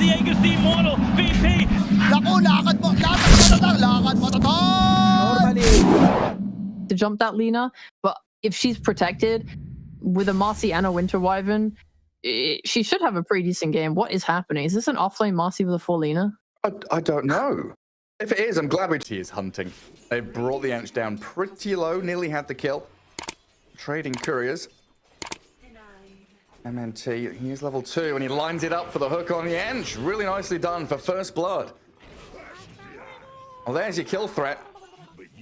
Diego's the immortal VP. Naku, lakad mo to jump that Lina, but if she's protected with a Marcy and a Winter Wyvern, she should have a pretty decent game. What is happening? Is this an offlane Marcy with a full Lina? I don't know. If it is, I'm glad he is hunting. They brought the Ench down pretty low, nearly had the kill. Trading couriers. MNT, he is level 2, and he lines it up for the hook on the Ench. Really nicely done for first blood. Well, there's your kill threat.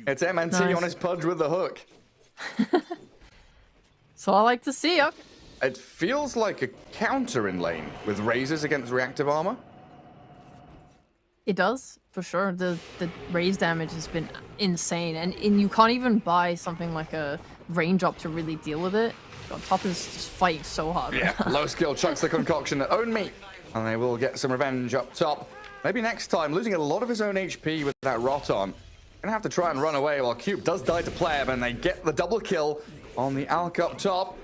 It's MNT nice. On his pudge with the hook. So I like to see. Okay. It feels like a counter in lane with razors against reactive armor. It does, for sure. The raise damage has been insane, and you can't even buy something like a range up to really deal with it. God, Top is just fighting so hard. Yeah, low skill chucks the concoction at Own Me, and they will get some revenge up top. Maybe next time, losing a lot of his own HP with that rot on. Gonna have to try and run away while Cube does die to Pleb, and they get the double kill on the Alk up top.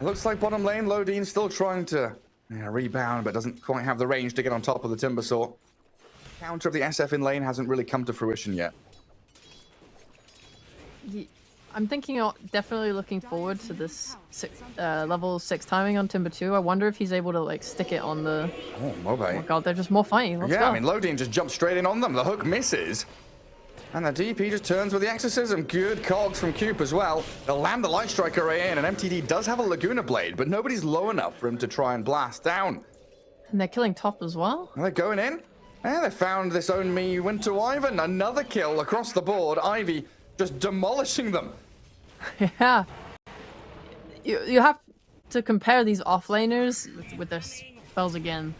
It looks like bottom lane, Lodine still trying to rebound, but doesn't quite have the range to get on top of the Timbersaw. Counter of the SF in lane hasn't really come to fruition yet. I'm thinking, definitely looking forward to this level 6 timing on Timber 2. I wonder if he's able to like stick it on the... Oh, Mobe. Oh my god, they're just more fighting. Let's go. I mean, Lodine just jumps straight in on them. The hook misses. And the DP just turns with the Exorcism. Good cogs from Cube as well. They'll land the Light Strike array in, and MTD does have a Laguna Blade, but nobody's low enough for him to try and blast down. And they're killing Top as well. Are they going in? Yeah, they found this Own Me Winter Wyvern. Another kill across the board. Ivy just demolishing them. Yeah. You have to compare these offlaners with their spells again.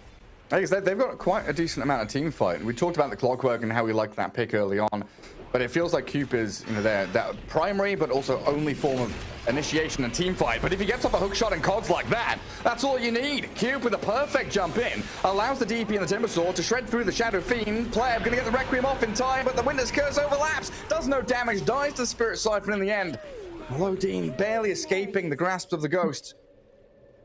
I guess they've got quite a decent amount of team fight. We talked about the clockwork and how we liked that pick early on, but it feels like Coop is, that primary but also only form of initiation and team fight. But if he gets off a hook shot and cogs like that, that's all you need. Coop with a perfect jump in allows the DP and the Timbersaw to shred through the Shadow Fiend. Pleb gonna get the Requiem off in time, but the Winter's Curse overlaps, does no damage, dies to the Spirit Siphon in the end. Lodine barely escaping the grasp of the Ghost.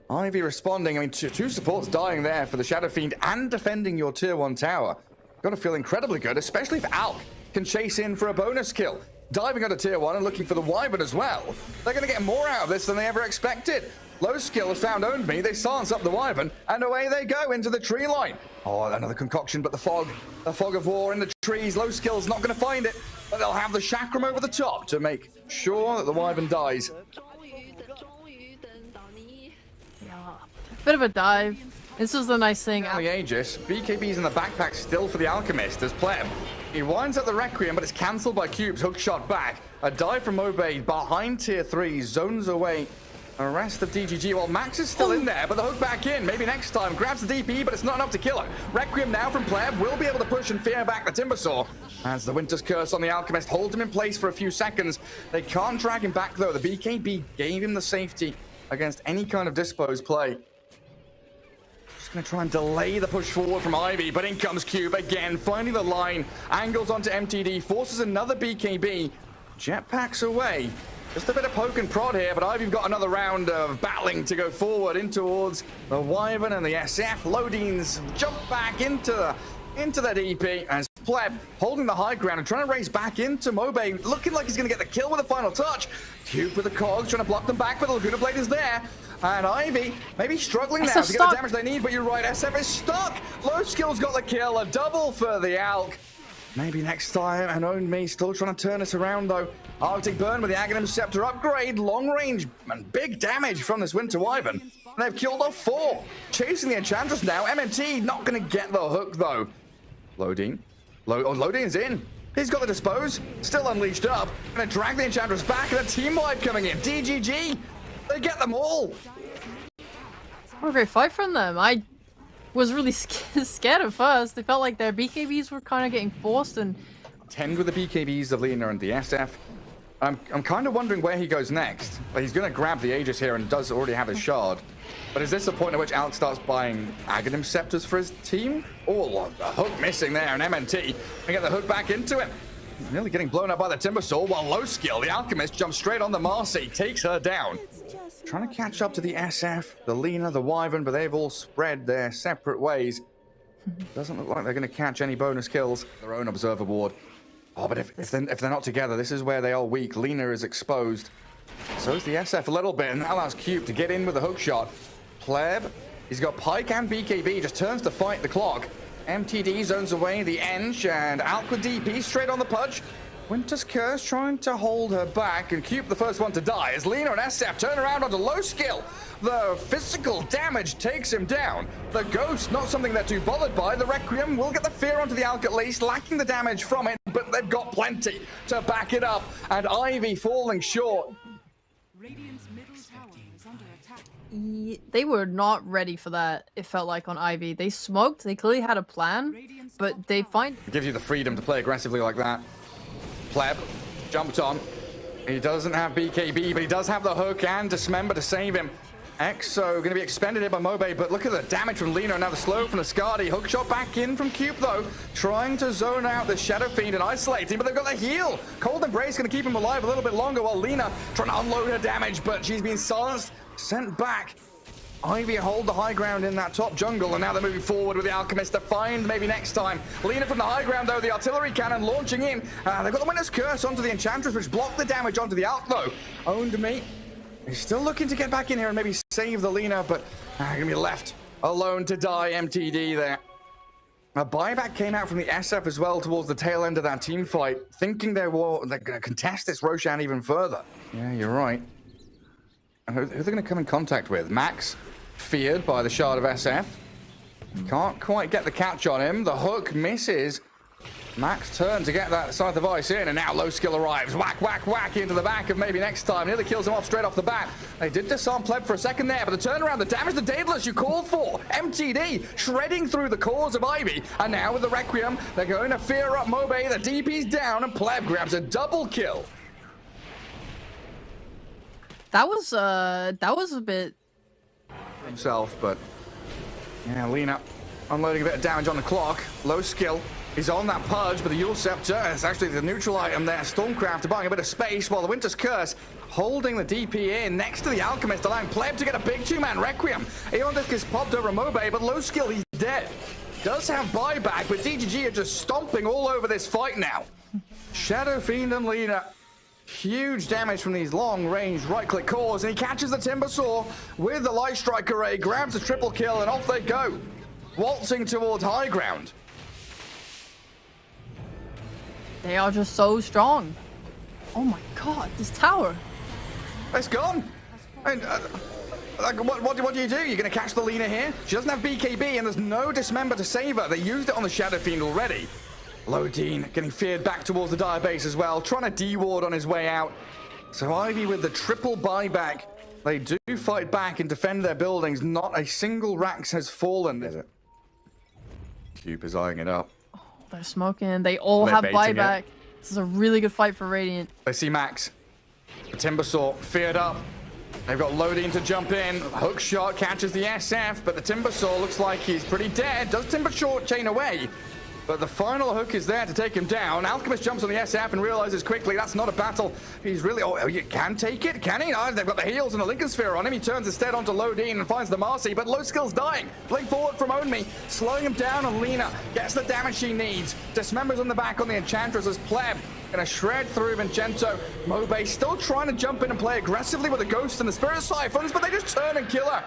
Ivy responding. I mean, two supports dying there for the Shadow Fiend and defending your tier 1 tower. Got to feel incredibly good, especially if Alk can chase in for a bonus kill. Diving onto tier 1 and looking for the Wyvern as well. They're going to get more out of this than they ever expected. Low skill has found Owned Me. They silence up the Wyvern, and away they go into the tree line. Oh, another concoction, but the fog of war in the trees. Low skill's not going to find it, but they'll have the Chakram over the top to make sure that the Wyvern dies. Bit of a dive. This is the nice thing. Down the Aegis, BKB's in the backpack still for the Alchemist as Pleb. He winds up the Requiem, but it's cancelled by Cube's hook shot back. A dive from Mobe behind tier 3, zones away the rest of DGG. Well, Max is still in there, but the hook back in. Maybe next time. Grabs the DP, but it's not enough to kill her. Requiem now from Pleb will be able to push and fear back the Timbersaw. As the Winter's Curse on the Alchemist holds him in place for a few seconds. They can't drag him back, though. The BKB gave him the safety against any kind of disposed play. Gonna try and delay the push forward from Ivy, but in comes Cube again, finding the line, angles onto MTD, forces another BKB, jetpacks away. Just a bit of poke and prod here, but Ivy've got another round of battling to go forward in towards the Wyvern and the SF. Lodine's jump back into the DP as Pleb holding the high ground and trying to race back into Mobe, looking like he's gonna get the kill with a final touch. Cube with the cogs trying to block them back, but the Laguna Blade is there. And Ivy maybe struggling now to get the damage they need, but you're right, SF is stuck. Low skill's got the kill, a double for the Alk. Maybe next time, and Own Me still trying to turn us around though. Arctic Burn with the Aghanim Scepter upgrade, long range and big damage from this Winter Wyvern. And they've killed off 4. Chasing the Enchantress now, MNT not gonna get the hook though. Lodine's in. He's got the dispose, still unleashed up. Gonna drag the Enchantress back, and a team wipe coming in. DGG, they get them all. What a great fight from them. I was really scared at first. They felt like their BKBs were kind of getting forced and... 10 with the BKBs of Lina and the SF. I'm kind of wondering where he goes next. Like, he's going to grab the Aegis here and does already have his shard. But is this the point at which Alex starts buying Aghanim Scepters for his team? Oh, a hook missing there, and MNT can get the hook back into him. Nearly getting blown up by the Timbersaw, while low skill, the Alchemist jumps straight on the Marcy, takes her down. Trying to catch up to the SF, the Lina, the Wyvern, but they've all spread their separate ways. Doesn't look like they're going to catch any bonus kills. Their own observer ward. Oh, but if they're not together, this is where they are weak. Lina is exposed. So is the SF a little bit, and that allows Cube to get in with a hook shot. Pleb, he's got Pike and BKB, just turns to fight the clock. MTD zones away the Eng, and Alk with DP straight on the pudge. Winter's Curse trying to hold her back, and Cube the first one to die as Lina and SF turn around onto low skill. The physical damage takes him down. The Ghost, not something they're too bothered by. The Requiem will get the fear onto the Alk at least, lacking the damage from it, but they've got plenty to back it up. And Ivy falling short. Radiant's middle tower is under attack. They were not ready for that, it felt like, on Ivy. They smoked, they clearly had a plan, but they find... It gives you the freedom to play aggressively like that. Pleb jumped on. He doesn't have BKB, but he does have the hook and Dismember to save him. Exo going to be expended here by Mobe, but look at the damage from Lina. Now the slow from the Skadi. Hookshot back in from Cube, though. Trying to zone out the Shadow Fiend and isolate him, but they've got the heal. Cold Embrace going to keep him alive a little bit longer while Lina trying to unload her damage, but she's been silenced, sent back. Ivy hold the high ground in that top jungle, and now they're moving forward with the Alchemist to find maybe next time. Lina from the high ground, though, the artillery cannon launching in. They've got the Winter's Curse onto the Enchantress, which blocked the damage onto the Alk, though. Owned me. He's still looking to get back in here and maybe save the Lina, but gonna be left alone to die. MTD there. A buyback came out from the SF as well towards the tail end of that team fight, thinking they're gonna contest this Roshan even further. Yeah, you're right. And who they're gonna come in contact with? Max, feared by the shard of SF. Can't quite get the catch on him. The hook misses. Max turn to get that Scythe of Ice in, and now low skill arrives. Whack, whack, whack into the back of maybe next time. Nearly kills him off straight off the bat. They did disarm Pleb for a second there, but the turnaround, the damage, the Daedalus you called for. MTD shredding through the cores of Ivy, and now with the Requiem, they're going to fear up Mobe. The DP's down, and Pleb grabs a double kill. That was a bit... himself, but yeah, Lina unloading a bit of damage on the clock. Low skill. He's on that pudge, but the Yule Scepter is actually the neutral item there. Stormcraft buying a bit of space while the Winter's Curse holding the DP in next to the Alchemist, allowing Pleb to get a big two-man Requiem. Aeon is popped over Mobe, but low skill, he's dead. Does have buyback, but DGG are just stomping all over this fight now. Shadow Fiend and Lina. Huge damage from these long-range right-click cores, and he catches the Timbersaw with the Light Strike Array, grabs a triple kill, and off they go. Waltzing towards high ground. They are just so strong. Oh my god, this tower. It's gone. And, like, what do you do? You're going to catch the Lina here? She doesn't have BKB, and there's no Dismember to save her. They used it on the Shadow Fiend already. Lodine getting feared back towards the Dire Base as well, trying to de-ward on his way out. So Ivy with the triple buyback. They do fight back and defend their buildings. Not a single Rax has fallen. Is it? Cube is eyeing it up. Oh, they're smoking. They all have buyback. This is a really good fight for Radiant. They see Max. The Timbersaw feared up. They've got Lodine to jump in. Hook shot catches the SF, but the Timbersaw looks like he's pretty dead. Does Timbersaw chain away? But the final hook is there to take him down. Alchemist jumps on the SF and realizes quickly that's not a battle. He's really... Oh, you can take it? Can he? No, they've got the heals and the Lincoln Sphere on him. He turns instead onto Lodine and finds the Marcy, but low skill's dying. Blink forward from Own Me, slowing him down, and Lina gets the damage she needs. Dismembers on the back on the Enchantress as Pleb gonna shred through Vincenzo. Mobe still trying to jump in and play aggressively with the Ghost and the Spirit Siphons, but they just turn and kill her.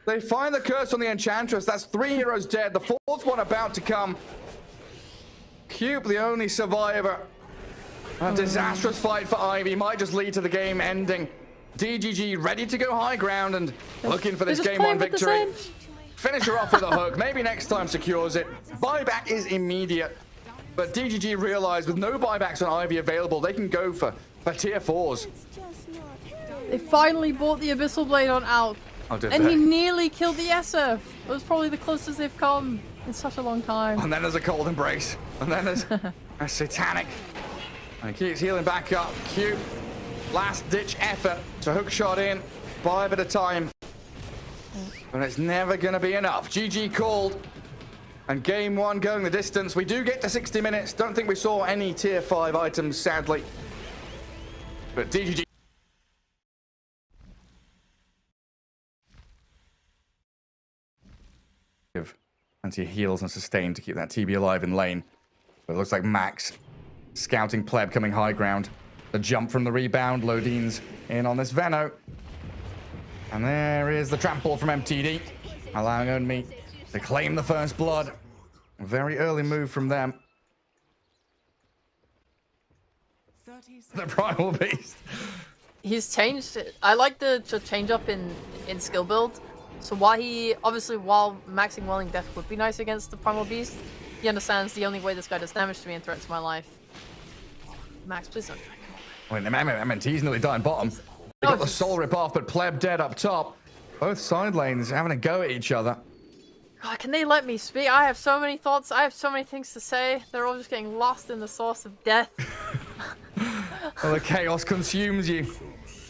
They find the curse on the Enchantress. That's 3 heroes dead. The 4th one about to come. Cube, the only survivor. A disastrous fight for Ivy. Might just lead to the game ending. DGG ready to go high ground and looking for this game 1 victory. Finish her off with a hook. Maybe next time secures it. Buyback is immediate. But DGG realized with no buybacks on Ivy available, they can go for tier 4s. They finally bought the Abyssal Blade on Alk. Oh, did and they? he nearly killed the SF. It was probably the closest they've come in such a long time. And then there's a Cold Embrace. And then there's a Satanic. And he keeps healing back up. Cube. Last ditch effort to hook shot in. 5 at a time. And it's never going to be enough. GG called. And game 1 going the distance. We do get to 60 minutes. Don't think we saw any tier 5 items, sadly. But DGG. Anti-heals and sustain to keep that TB alive in lane. But it looks like Max scouting Pleb coming high ground. The jump from the rebound. Lodine's in on this Veno. And there is the trample from MTD, allowing Onmi to claim the first blood. A very early move from them. 30 The Primal Beast. He's changed it. I like the change up in skill build. So while maxing Welling Death would be nice against the Primal Beast, he understands the only way this guy does damage to me and threatens my life. Max, please don't drink. Wait, MNT's nearly dying bottom. They got the soul rip off, but Pleb dead up top. Both side lanes having a go at each other. God, can they let me speak? I have so many thoughts. I have so many things to say. They're all just getting lost in the source of death. Well, the chaos consumes you.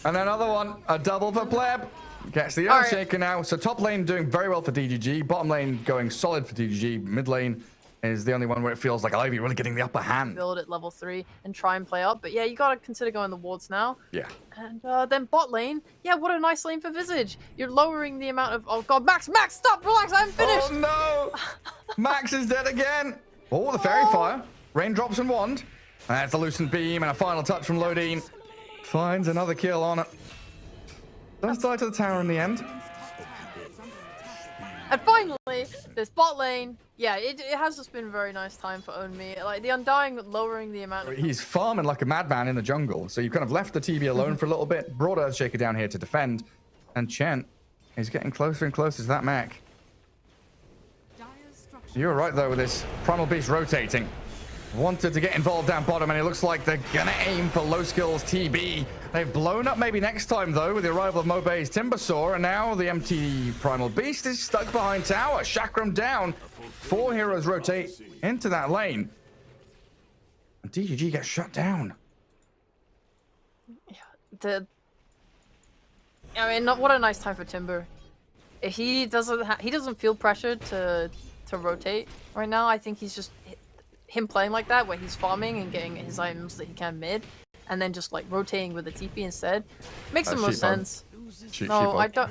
And another one, a double for Pleb. Gets the Earthshaker now. So top lane doing very well for DGG. Bottom lane going solid for DGG. Mid lane is the only one where it feels like Ivy really getting the upper hand. Build at level 3 and try and play up. But yeah, you gotta consider going the wards now. Yeah. And then bot lane. Yeah, what a nice lane for Visage. You're lowering the amount of... Oh god, Max, stop, relax, I'm finished. Oh no! Max is dead again. Oh, the Fairy Fire. Raindrops and Wand. That's the Lucent Beam and a final touch from Lodine. Finds another kill on it. Does die to the tower in the end. And finally, this bot lane. Yeah, it has just been a very nice time for Onmi. Like, the Undying lowering the amount of... He's farming like a madman in the jungle. So you've kind of left the TB alone for a little bit. Brought Earthshaker down here to defend. And Chen is getting closer and closer to that mech. You're right, though, with this Primal Beast rotating. Wanted to get involved down bottom, and it looks like they're gonna aim for low skills TB. They've blown up maybe next time, though, with the arrival of Mobe's Timbersaw, and now the MT Primal Beast is stuck behind tower. Chakram down. 4 heroes rotate into that lane. And DGG gets shut down. I mean, what a nice time for Timber. He doesn't feel pressured to rotate right now. I think he's just him playing like that, where he's farming and getting his items that he can mid, and then just like rotating with the TP insteed. Makes the most sense. I don't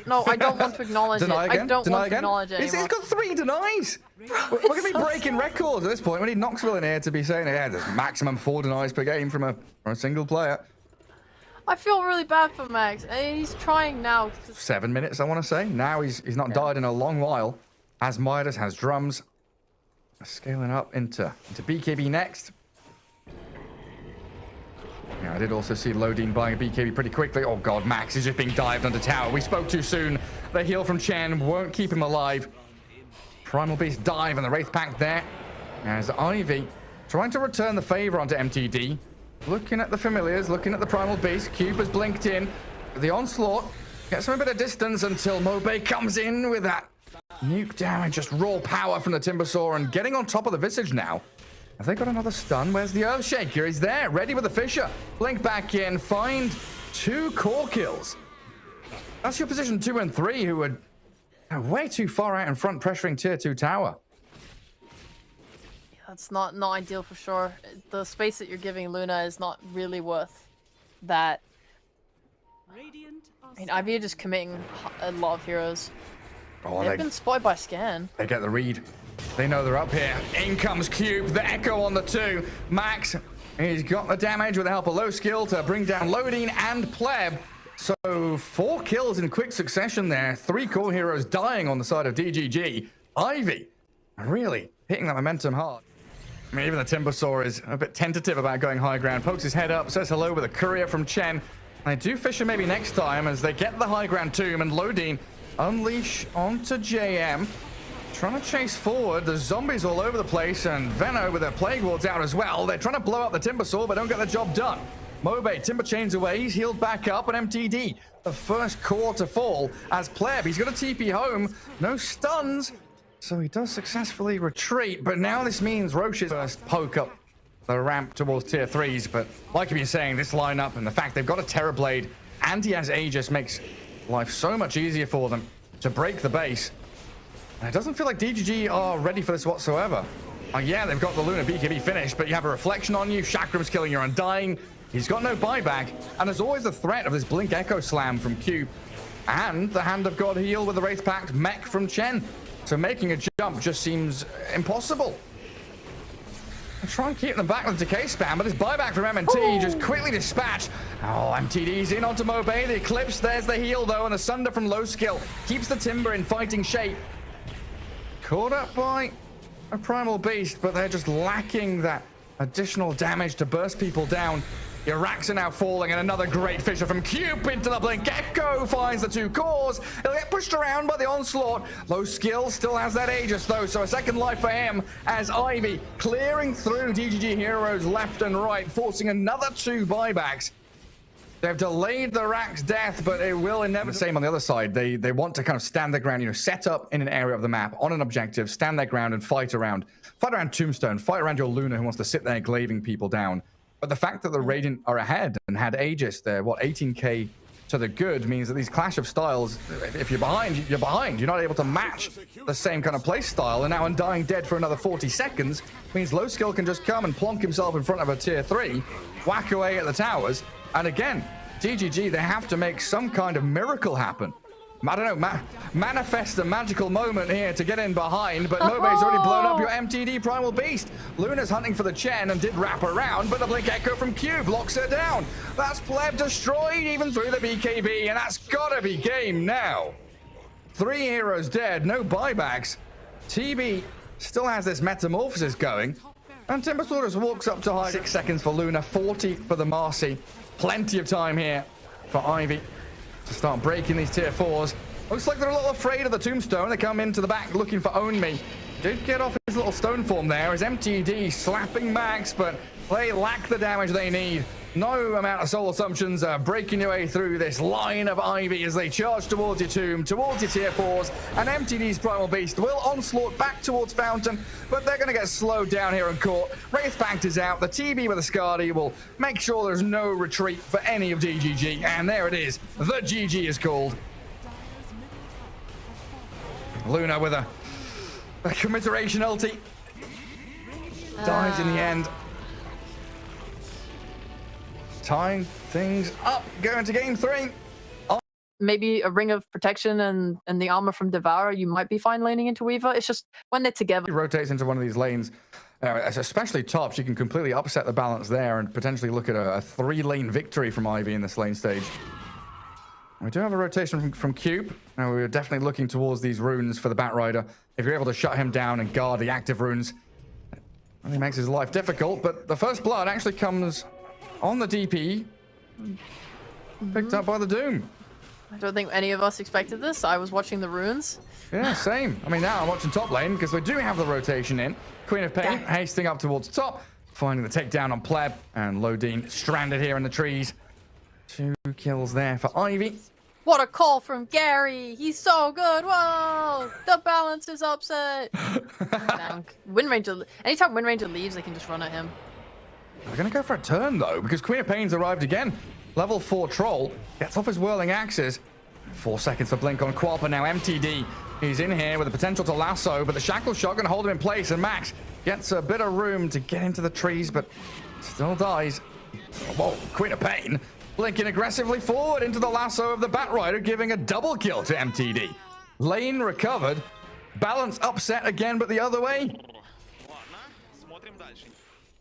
want to acknowledge it. I don't want to acknowledge it anymore. He's got 3 denies. We're going to be breaking records at this point. We need Knoxville in here to be saying, yeah, there's maximum 4 denies per game from a single player. I feel really bad for Max. And he's trying now. 7 minutes, I want to say. Now he's not died in a long while. Has Midas, has drums. Scaling up into BKB next. Yeah, I did also see Lodine buying a BKB pretty quickly. Oh god, Max is just being dived under tower. We spoke too soon. The heal from Chen won't keep him alive. Primal Beast dive and the Wraith Pact there. As Ivy trying to return the favor onto MTD. Looking at the familiars, looking at the Primal Beast. Cube has blinked in. The onslaught gets him a bit of distance until Mobe comes in with that nuke damage, just raw power from the Timbersaw and getting on top of the Visage now. Have they got another stun? Where's the Earthshaker? He's there, ready with the Fisher. Blink back in, find 2 core kills. That's your position 2 and 3, who are way too far out in front, pressuring tier 2 tower. Yeah, that's not ideal for sure. The space that you're giving Luna is not really worth that. I mean, Ivy are just committing a lot of heroes. Oh, They've been spotted by Scan. They get the read. They know they're up here. In comes Cube, the Echo on the 2. Max, he's got the damage with the help of low skill to bring down Lodine and Pleb. So 4 kills in quick succession there. 3 core heroes dying on the side of DGG. Ivy really hitting that momentum hard. I mean, even the Timbersaw is a bit tentative about going high ground. Pokes his head up, says hello with a courier from Chen. They do Fisher maybe next time as they get the high ground tomb, and Lodine unleash onto JM. Trying to chase forward. There's zombies all over the place, and Veno with their Plague Wards out as well. They're trying to blow up the Timbersaw, but don't get the job done. Mobe, Timber chains away. He's healed back up, and MTD, the first core to fall as Pleb. He's got a TP home. No stuns, so he does successfully retreat, but now this means Roche's first poke up the ramp towards tier 3s, but like you've been saying, this lineup and the fact they've got a Terrorblade and he has Aegis makes life so much easier for them to break the base. And it doesn't feel like DGG are ready for this whatsoever. Yeah, they've got the Luna BKB finished, but you have a reflection on you. Chakram's killing your Undying. He's got no buyback, and there's always the threat of this Blink Echo Slam from Q, and the Hand of God heal with the Wraith Pact mech from Chen. So making a jump just seems impossible. I try and keep them back with the decay spam, but this buyback from M&T just quickly dispatched. Oh, MTD's in onto Mobay. The Eclipse, there's the heal though, and the Sunder from low skill keeps the Timber in fighting shape. Caught up by a Primal Beast, but they're just lacking that additional damage to burst people down. Iraqs are now falling, and another great fissure from Cube into the blink. Gecko finds the 2 cores. He'll get pushed around by the onslaught. Low skill still has that Aegis though, so a second life for him as Ivy clearing through DGG heroes left and right, forcing another 2 buybacks. They've delayed the Rack's death, but it will inevitably. Same on the other side. They want to kind of stand their ground, you know, set up in an area of the map on an objective, stand their ground and fight around Tombstone, fight around your Luna who wants to sit there glaving people down. But the fact that the Radiant are ahead and had Aegis there, what, 18k to the good, means that these clash of styles, if you're behind, you're behind. You're not able to match the same kind of play style. And now Undying dead for another 40 seconds means low skill can just come and plonk himself in front of a tier 3, whack away at the towers. And again, DGG, they have to make some kind of miracle happen. I don't know, manifest a magical moment here to get in behind, but Mobay's already blown up your MTD Primal Beast. Luna's hunting for the Chen and did wrap around, but the Blink Echo from Cube locks her down. That's Pleb destroyed even through the BKB, and that's gotta be game now. 3 heroes dead, no buybacks. TB still has this metamorphosis going, and Timbersaw just walks up to high. 6 seconds for Luna, 40 for the Marcy. Plenty of time here for Ivy to start breaking these tier 4s. Looks like they're a little afraid of the Tombstone. They come into the back looking for Own Me. Did get off his little stone form there as MTD slapping Max, but they lack the damage they need. No amount of soul assumptions are breaking your way through this line of Ivy as they charge towards your tomb, towards your tier 4s, and MTD's Primal Beast will onslaught back towards Fountain, but they're going to get slowed down here and caught. Wraith Pact is out. The TB with the Skadi will make sure there's no retreat for any of DGG, and there it is. The GG is called. Luna with a commiseration ulti. Dies in the end. Tying things up, going to game 3. Maybe a Ring of Protection and the armor from Devourer, you might be fine laning into Weaver. It's just when they're together. He rotates into one of these lanes, especially top. She can completely upset the balance there and potentially look at a 3-lane victory from Ivy in this lane stage. We do have a rotation from Cube. Now we're definitely looking towards these runes for the Batrider. If you're able to shut him down and guard the active runes, it really makes his life difficult. But the first blood actually comes on the DP, picked up by the Doom. I don't think any of us expected this. I was watching the runes. Yeah, same. I mean, now I'm watching top lane because we do have the rotation in. Queen of Pain hasting up towards top, finding the takedown on Pleb, and Lodine stranded here in the trees. 2 kills there for Ivy. What a call from Gary! He's so good! Whoa! The balance is upset! Wind Ranger, anytime Wind Ranger leaves, they can just run at him. They're going to go for a turn, though, because Queen of Pain's arrived again. Level 4 Troll gets off his whirling axes. 4 seconds for Blink on Qualpa. Now MTD, he's in here with the potential to lasso, but the Shackle Shot going to hold him in place, and Max gets a bit of room to get into the trees, but still dies. Whoa, Queen of Pain blinking aggressively forward into the lasso of the Batrider, giving a double kill to MTD. Lane recovered. Balance upset again, but the other way.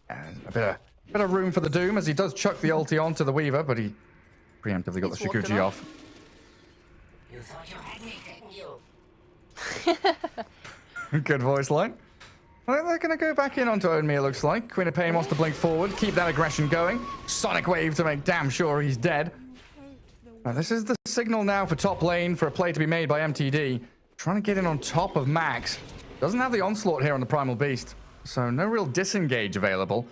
And a bit of room for the Doom as he does chuck the ulti onto the Weaver, but he preemptively got the Shikuchi off. You thought you had me, didn't you? Good voice line. I think they're going to go back in onto Own Me, it looks like. Queen of Pain wants to blink forward, keep that aggression going. Sonic Wave to make damn sure he's dead. Now, this is the signal now for top lane for a play to be made by MTD. Trying to get in on top of Max. Doesn't have the onslaught here on the Primal Beast, so no real disengage available.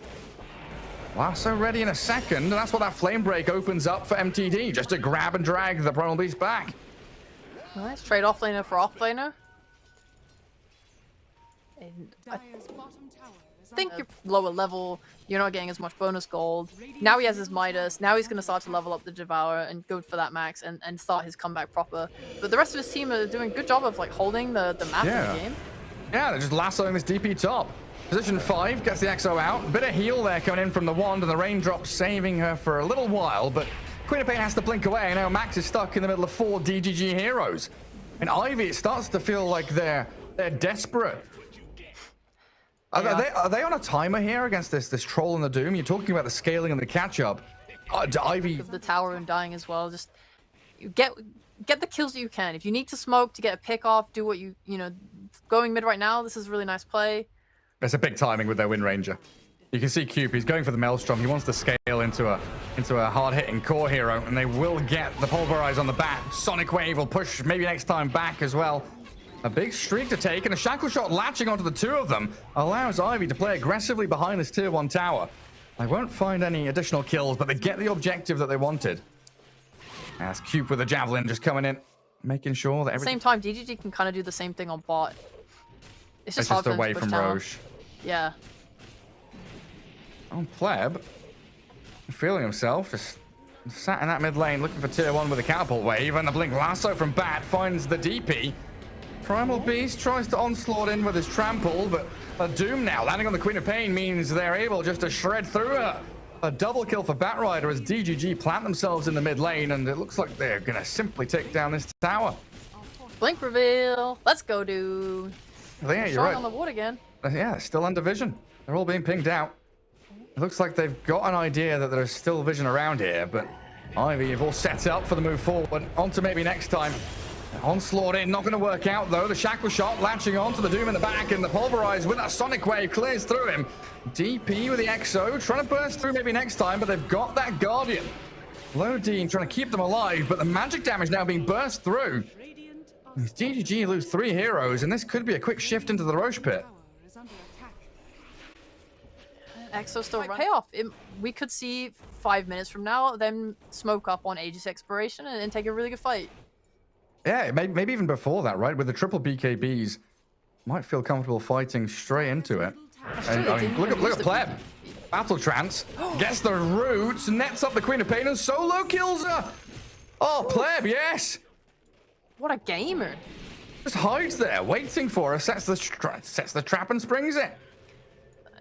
Lasso ready in a second, and that's what that Flame Break opens up for MTD, just to grab and drag the Primal Beast back. Nice, trade offlaner for offlaner. And I think you're lower level, you're not getting as much bonus gold. Now he has his Midas, now he's going to start to level up the Devourer and go for that max and start his comeback proper. But the rest of his team are doing a good job of like holding the map in the game. Yeah, they're just lassoing this DP top. Position 5 gets the EXO out. Bit of heal there coming in from the wand, and the raindrop saving her for a little while, but Queen of Pain has to blink away, and now Max is stuck in the middle of 4 DGG heroes. And Ivy, it starts to feel like they're They're desperate. Are they on a timer here against this troll and the Doom? You're talking about the scaling and the catch-up. Ivy... Of the tower and dying as well. Just get the kills that you can. If you need to smoke to get a pick off, do what you know. Going mid right now, this is a really nice play. It's a big timing with their Wind Ranger. You can see Cube, he's going for the Maelstrom. He wants to scale into a hard-hitting core hero, and they will get the Pulverize on the bat. Sonic Wave will push maybe next time back as well. A big streak to take, and a Shackle Shot latching onto the two of them allows Ivy to play aggressively behind this tier 1 tower. They won't find any additional kills, but they get the objective that they wanted. As Cube with the Javelin just coming in, making sure that everything... At the same time, DGG can kind of do the same thing on bot. It's just just hard away for from them to push down. Roche. Yeah. Oh, Pleb, feeling himself, just sat in that mid lane looking for tier 1 with a catapult wave, and the Blink Lasso from Bat finds the DP. Primal Beast tries to onslaught in with his trample, but a Doom now landing on the Queen of Pain means they're able just to shred through her. A double kill for Batrider as DGG plant themselves in the mid lane, and it looks like they're going to simply take down this tower. Blink reveal. Let's go, dude. Yeah, you're right. On the ward again. Yeah, still under vision. They're all being pinged out. It looks like they've got an idea that there's still vision around here, but Ivy have all set up for the move forward. On to maybe next time. Onslaught in, not going to work out though. The Shackle Shot latching on to the Doom in the back, and the Pulverize with that Sonic Wave clears through him. DP with the Exo, trying to burst through maybe next time, but they've got that Guardian. Low Dean trying to keep them alive, but the magic damage now being burst through. DGG lose 3 heroes, and this could be a quick shift into the Roche pit. Exo still payoff. We could see 5 minutes from now them smoke up on Aegis Exploration and take a really good fight. Yeah, maybe even before that, right? With the triple BKBs, might feel comfortable fighting straight into it. And, I mean, look at Pleb. Battle Trance gets the roots, nets up the Queen of Pain, and solo kills her. Oh, Pleb, yes. What a gamer. Just hides there, waiting for her, sets the trap and springs it.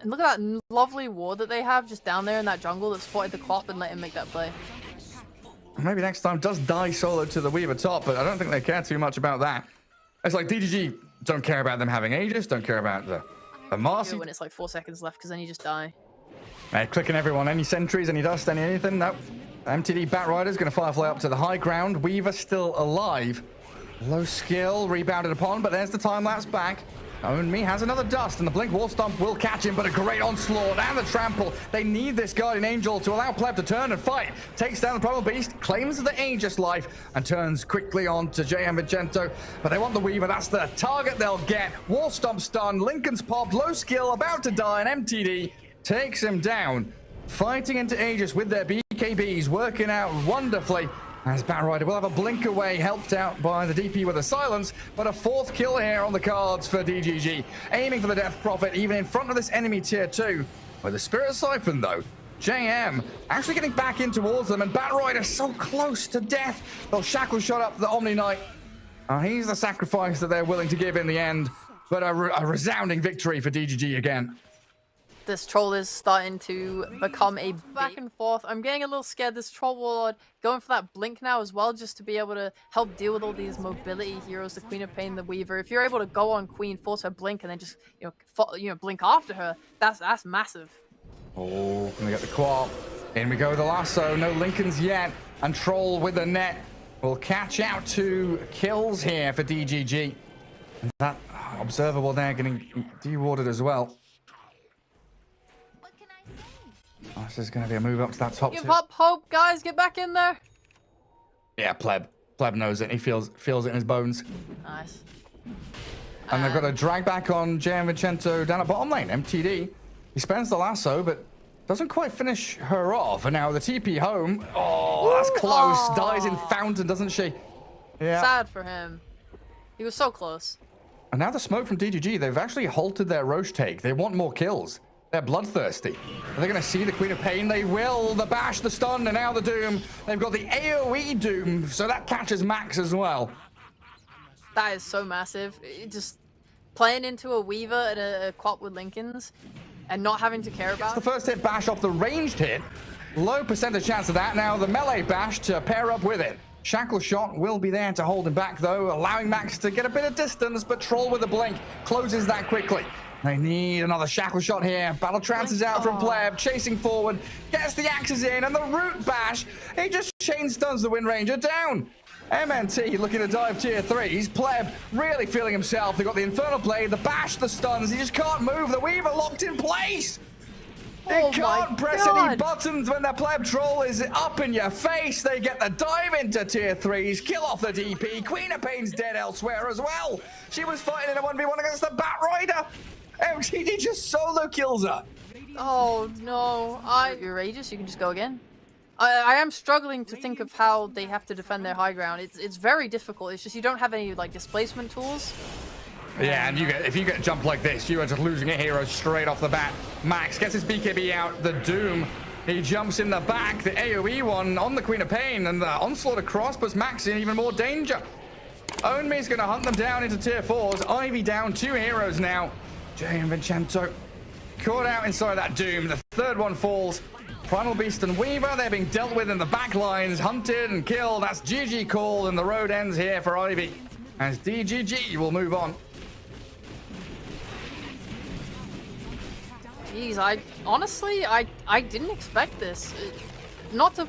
And look at that lovely ward that they have just down there in that jungle that spotted the Clop and let him make that play. Maybe next time does die solo to the Weaver top, but I don't think they care too much about that. It's like DGG don't care about them having Aegis, don't care about the Marcy. When it's like 4 seconds left, because then you just die. Clicking everyone, any sentries, any dust, anything? Nope. MTD Batrider's going to Firefly up to the high ground. Weaver still alive. Low skill, rebounded upon, but there's the time-lapse back. Own Me has another dust, and the Blink Wall Stomp will catch him, but a great onslaught and the trample. They need this Guardian Angel to allow Pleb to turn and fight. Takes down the Primal Beast, claims the Aegis life, and turns quickly on to JM Vicento. But they want the Weaver, that's the target they'll get. Wall Stomp stun, Lincoln's popped, low skill, about to die, and MTD takes him down. Fighting into Aegis with their BKBs, working out wonderfully. As Batrider will have a blink away, helped out by the DP with a silence, but a 4th kill here on the cards for DGG. Aiming for the Death Prophet, even in front of this enemy tier 2. With the Spirit Siphon though, JM actually getting back in towards them, and Batrider so close to death. They'll Shackle Shot up the Omni Knight. He's the sacrifice that they're willing to give in the end, but a resounding victory for DGG again. This troll is starting to become a back and forth. I'm getting a little scared. This troll warlord going for that blink now as well, just to be able to help deal with all these mobility heroes, the Queen of Pain, the Weaver. If you're able to go on Queen, force her blink, and then just blink after her, that's massive. Oh, can we get the Quap? In we go with the lasso. No Lincolns yet, and troll with the net will catch out 2 kills here for DGG. And that observable there getting dewarded as well. Oh, this is going to be a move up to that top. Give up hope, guys. Get back in there. Yeah, Pleb knows it. He feels it in his bones. Nice. And they've got a drag back on JM Vicento down at bottom lane. MTD. He spends the lasso, but doesn't quite finish her off. And now the TP home. Oh, that's close. Oh. Dies in fountain, doesn't she? Yeah. Sad for him. He was so close. And now the smoke from DGG. They've actually halted their Roche take. They want more kills. They're bloodthirsty. Are they going to see the Queen of Pain? They will. The bash, the stun, and now the Doom. They've got the AoE Doom, so that catches Max as well. That is so massive. Just playing into a Weaver and a Quap with Lincolns and not having to care about It's the first hit bash off the ranged hit. Low percentage chance of that. Now the melee bash to pair up with it. Shackle shot will be there to hold him back, though, allowing Max to get a bit of distance, but Troll with a blink closes that quickly. They need another shackle shot here. Battle trance is out from Pleb, chasing forward, gets the axes in, and the root bash, he just chain stuns the Wind Ranger down. MNT looking to dive tier 3s. Pleb really feeling himself. They got the Infernal Blade, the bash, the stuns. He just can't move. The Weaver locked in place. They can't press any buttons when the Pleb Troll is up in your face. They get the dive into tier 3s, kill off the DP. Queen of Pain's dead elsewhere as well. She was fighting in a 1v1 against the Bat Rider. MTD just solo kills her. Oh no, you're Aegis, you can just go again. I am struggling to think of how they have to defend their high ground. It's very difficult. It's just you don't have any like displacement tools. Yeah, and if you get jumped like this, you are just losing a hero straight off the bat. Max gets his BKB out, the Doom. He jumps in the back, the AoE one on the Queen of Pain, and the onslaught across puts Max in even more danger. Onmi's going to hunt them down into tier 4s. Ivy down 2 heroes now. Jay and Vincenzo caught out inside that Doom. The third one falls. Primal Beast and Weaver, they're being dealt with in the back lines, hunted and killed. That's GG call, and the road ends here for Ivy as DGG will move on. Jeez, I honestly didn't expect this. Not to.